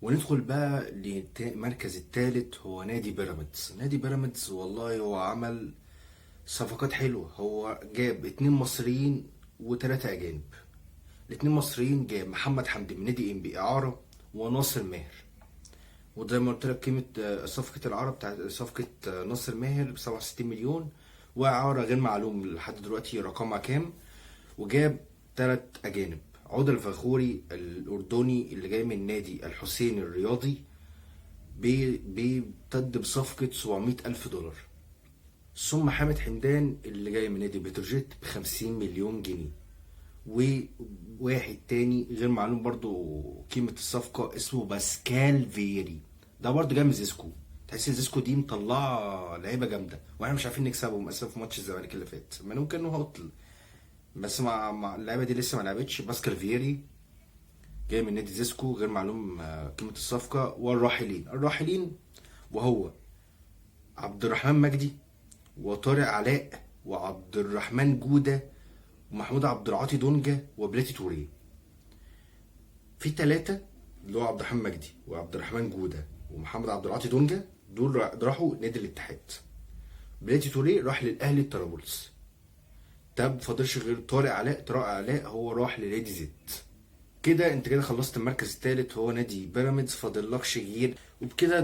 وندخل بقى للمركز الثالث، هو نادي بيراميدز. نادي بيراميدز والله هو عمل صفقات حلوة. هو جاب 2 مصريين وثلاثة أجانب. الاتنين مصريين جاب محمد حمدي من نادي انبي إعارة، وناصر ماهر. وزي ما قلت لك قيمة صفقة الإعارة بتاعت صفقة ناصر ماهر ب67 مليون، وإعارة غير معلوم لحد دلوقتي رقمها كام. وجاب 3 أجانب: عودة الفخوري الأردني اللي جاي من نادي الحسين الرياضي، بيمتد بصفقة 700 ألف دولار. ثم حامد حمدان اللي جاي من نادي بتروجيت ب50 مليون جنيه. وواحد تاني غير معلوم برضو قيمة الصفقة، اسمه باسكال فيري. ده برضو جاي من زيسكو. تحس ان زيسكو دي مطلعة لعيبة جامدة، واحنا مش عارفين نكسبهم اساسا في ماتش الزمالك اللي فات، ما ممكن انه هطل. بس مع اللعيبة دي لسه ما لعبتش. باسكال فيري جاي من نادي زيسكو، غير معلوم قيمة الصفقة. والراحلين وهو عبد الرحمن مجدي، وطارق علاء، وعبد الرحمن جودة، ومحمود عبد العاطي دونجا، وبلاتي توريه. في 3 اللي هو عبد الرحمن مجدي وعبد الرحمن جودة ومحمد عبد العاطي دونجا، دول راحوا نادي الاتحاد. بلاتي توريه راح للاهلي الطرابلس. طب فاضلش غير طارق علاء هو راح لنادي زد. كده انت كده خلصت المركز الثالث، هو نادي بيراميدز. فاضلكش غير وبكده